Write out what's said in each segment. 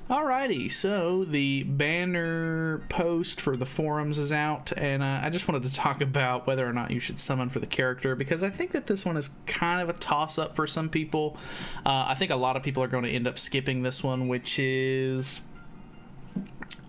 Alrighty, so the banner post for the forums is out, and I just wanted to talk about whether or not you should summon for the character, because I think that this one is kind of a toss-up for some people. I think a lot of people are going to end up skipping this one, which is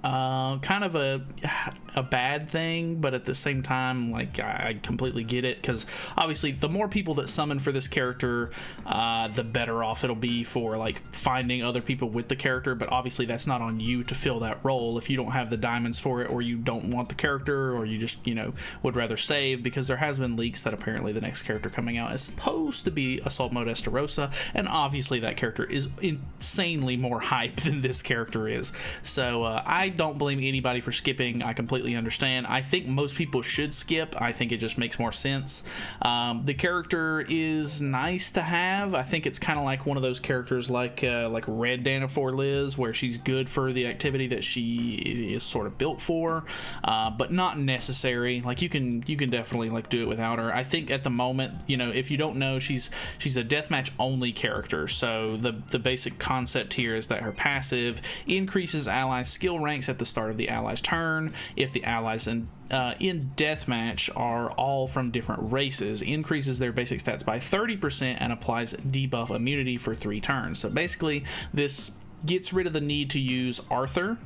kind of a bad thing, but at the same time, like, I completely get it, because obviously the more people that summon for this character, the better off it'll be for like finding other people with the character. But obviously that's not on you to fill that role if you don't have the diamonds for it, or you don't want the character, or you just, you know, would rather save, because there has been leaks that apparently the next character coming out is supposed to be Assault Mode Estarossa, and obviously that character is insanely more hype than this character is. So I don't blame anybody for skipping. I completely understand. I think most people should skip. I think it just makes more sense. The character is nice to have. I think it's kind of like one of those characters like Red Danafor Liz, where she's good for the activity that she is sort of built for, but not necessary. Like, you can definitely like do it without her. I think at the moment, you know, if you don't know, she's a deathmatch only character. So the basic concept here is that her passive increases allies' skill ranks at the start of the allies' turn. If the allies in deathmatch are all from different races, increases their basic stats by 30% and applies debuff immunity for 3 turns. So basically this gets rid of the need to use Arthur.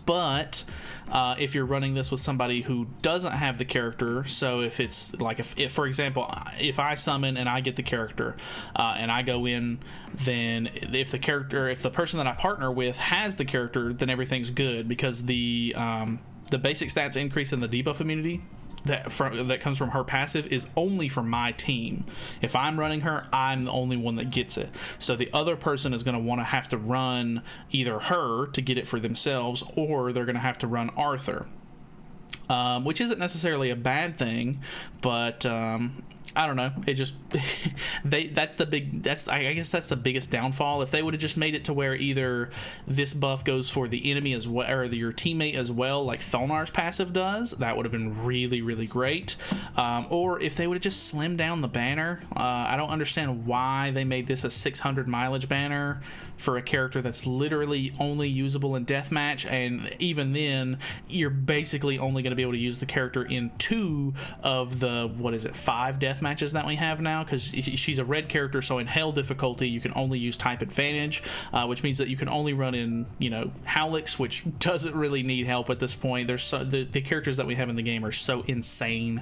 But if you're running this with somebody who doesn't have the character, so if it's like, if for example, if I summon and I get the character and I go in, then if the person that I partner with has the character, then everything's good, because the basic stats increase in the debuff immunity that comes from her passive is only for my team. If I'm running her, I'm the only one that gets it. So the other person is going to want to have to run either her to get it for themselves, or they're going to have to run Arthur, which isn't necessarily a bad thing, but I don't know. It just I guess that's the biggest downfall. If they would have just made it to where either this buff goes for the enemy as well, or your teammate as well, like Thonar's passive does, that would have been really, really great. Or if they would have just slimmed down the banner. I don't understand why they made this a 600 mileage banner for a character that's literally only usable in deathmatch, and even then, you're basically only going to be able to use the character in 2 of the 5 death matches that we have now, because she's a red character. So in hell difficulty you can only use type advantage, which means that you can only run in, you know, Howlix, which doesn't really need help at this point. There's the characters that we have in the game are so insane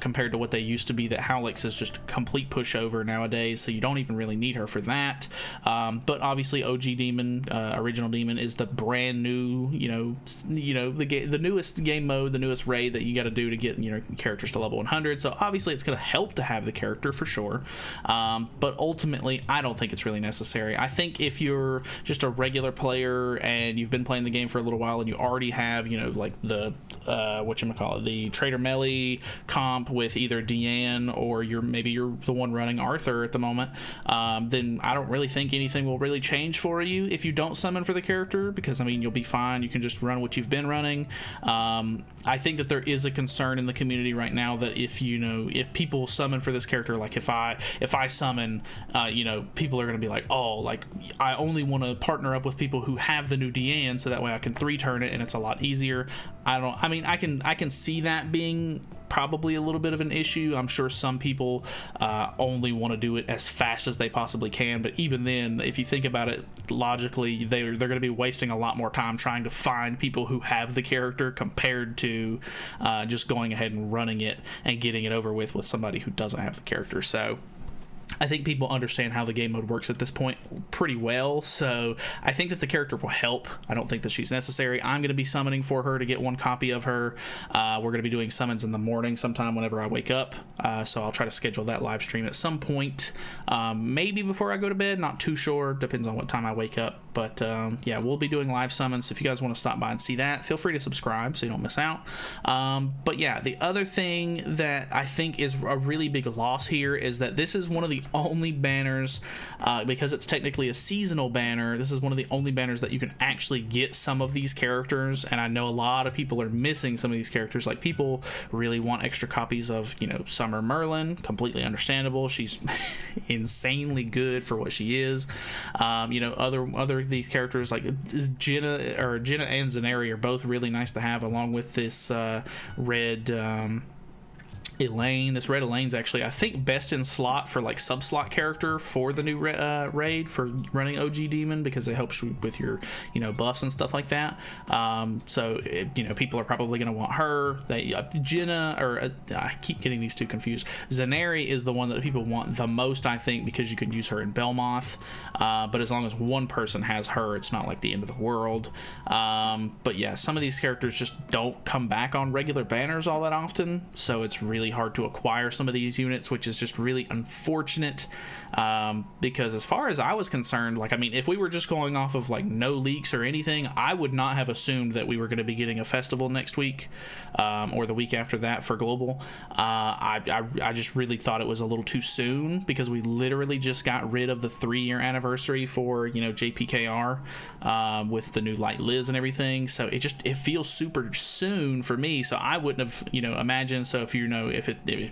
compared to what they used to be, that Howlix is just a complete pushover nowadays, so you don't even really need her for that. But obviously OG Demon, original Demon, is the brand new, the newest game mode, the newest raid that you got to do to get, you know, characters to level 100. So obviously it's going to help to have the character for sure, but ultimately I don't think it's really necessary. I think if you're just a regular player and you've been playing the game for a little while, and you already have, you know, like the the Trader Melee comp with either Diane, or maybe you're the one running Arthur at the moment, then I don't really think anything will really change for you if you don't summon for the character, because I mean, you'll be fine. You can just run what you've been running. I think that there is a concern in the community right now that if people summon for this character, like if I summon, people are going to be like, oh, like, I only want to partner up with people who have the new Diane, so that way I can 3-turn it and it's a lot easier. I can see that being probably a little bit of an issue. I'm sure some people only want to do it as fast as they possibly can, but even then, if you think about it logically, they're going to be wasting a lot more time trying to find people who have the character, compared to just going ahead and running it and getting it over with somebody who doesn't have the character. So I think people understand how the game mode works at this point pretty well, so I think that the character will help. I don't think that she's necessary. I'm going to be summoning for her to get 1 copy of her. We're going to be doing summons in the morning sometime whenever I wake up, so I'll try to schedule that live stream at some point, maybe before I go to bed, not too sure, depends on what time I wake up. But yeah, we'll be doing live summons, so if you guys want to stop by and see that, feel free to subscribe so you don't miss out. But yeah, the other thing that I think is a really big loss here is that this is one of the only banners, because it's technically a seasonal banner, this is one of the only banners that you can actually get some of these characters, and I know a lot of people are missing some of these characters. Like, people really want extra copies of, you know, Summer Merlin, completely understandable. She's insanely good for what she is. You know, other of these characters like Jenna and Zaneri are both really nice to have, along with this red Elaine. This red Elaine's actually, I think, best in slot for like sub-slot character for the new raid for running OG Demon, because it helps you with your, you know, buffs and stuff like that. So you know, people are probably going to want her. Jenna, or I keep getting these two confused. Zaneri is the one that people want the most, I think, because you can use her in Belmoth. But as long as one person has her, it's not like the end of the world. But yeah, some of these characters just don't come back on regular banners all that often, so it's really hard to acquire some of these units, which is just really unfortunate. Because as far as I was concerned, like, I mean, if we were just going off of like no leaks or anything, I would not have assumed that we were going to be getting a festival next week, or the week after that for global. I just really thought it was a little too soon, because we literally just got rid of the 3-year anniversary for, you know, JPKR, with the new Light Liz and everything. So it feels super soon for me. So I wouldn't have, you know, imagined. So if you know, if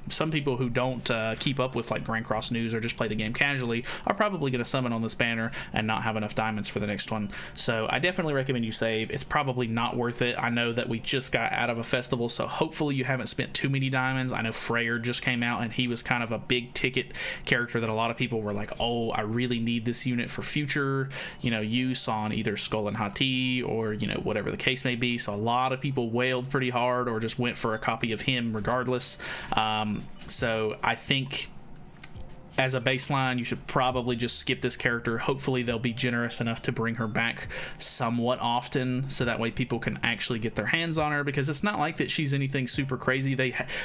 some people who don't keep up with like Grand Cross news or just play the game casually are probably going to summon on this banner and not have enough diamonds for the next one. So I definitely recommend you save. It's probably not worth it. I know that we just got out of a festival, so hopefully you haven't spent too many diamonds. I know Freyr just came out, and he was kind of a big ticket character that a lot of people were like, oh, I really need this unit for future, you know, use on either Skull and Hati, or, you know, whatever the case may be. So a lot of people wailed pretty hard or just went for a copy of him regardless. So I think as a baseline, you should probably just skip this character. Hopefully they'll be generous enough to bring her back somewhat often, so that way people can actually get their hands on her, because it's not like that she's anything super crazy.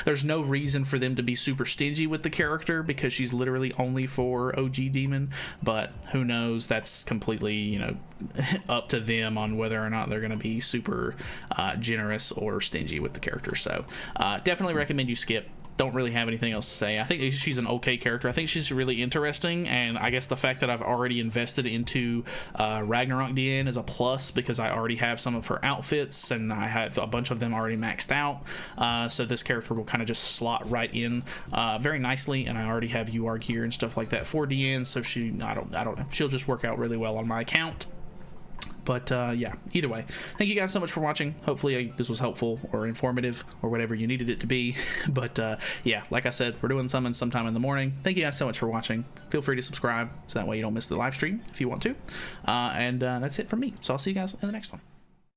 There's no reason for them to be super stingy with the character, because she's literally only for OG Demon. But who knows, that's completely, you know, up to them on whether or not they're going to be super generous or stingy with the character. So definitely recommend you skip. Don't really have anything else to say. I think she's an okay character. I think she's really interesting, and I guess the fact that I've already invested into Ragnarok Diane is a plus, because I already have some of her outfits, and I have a bunch of them already maxed out. So this character will kind of just slot right in very nicely, and I already have UR gear and stuff like that for Diane, so I don't know. She'll just work out really well on my account. But yeah, either way, thank you guys so much for watching. Hopefully this was helpful or informative or whatever you needed it to be. But yeah, like I said, we're doing summons sometime in the morning. Thank you guys so much for watching. Feel free to subscribe, so that way you don't miss the live stream if you want to. And that's it from me. So I'll see you guys in the next one.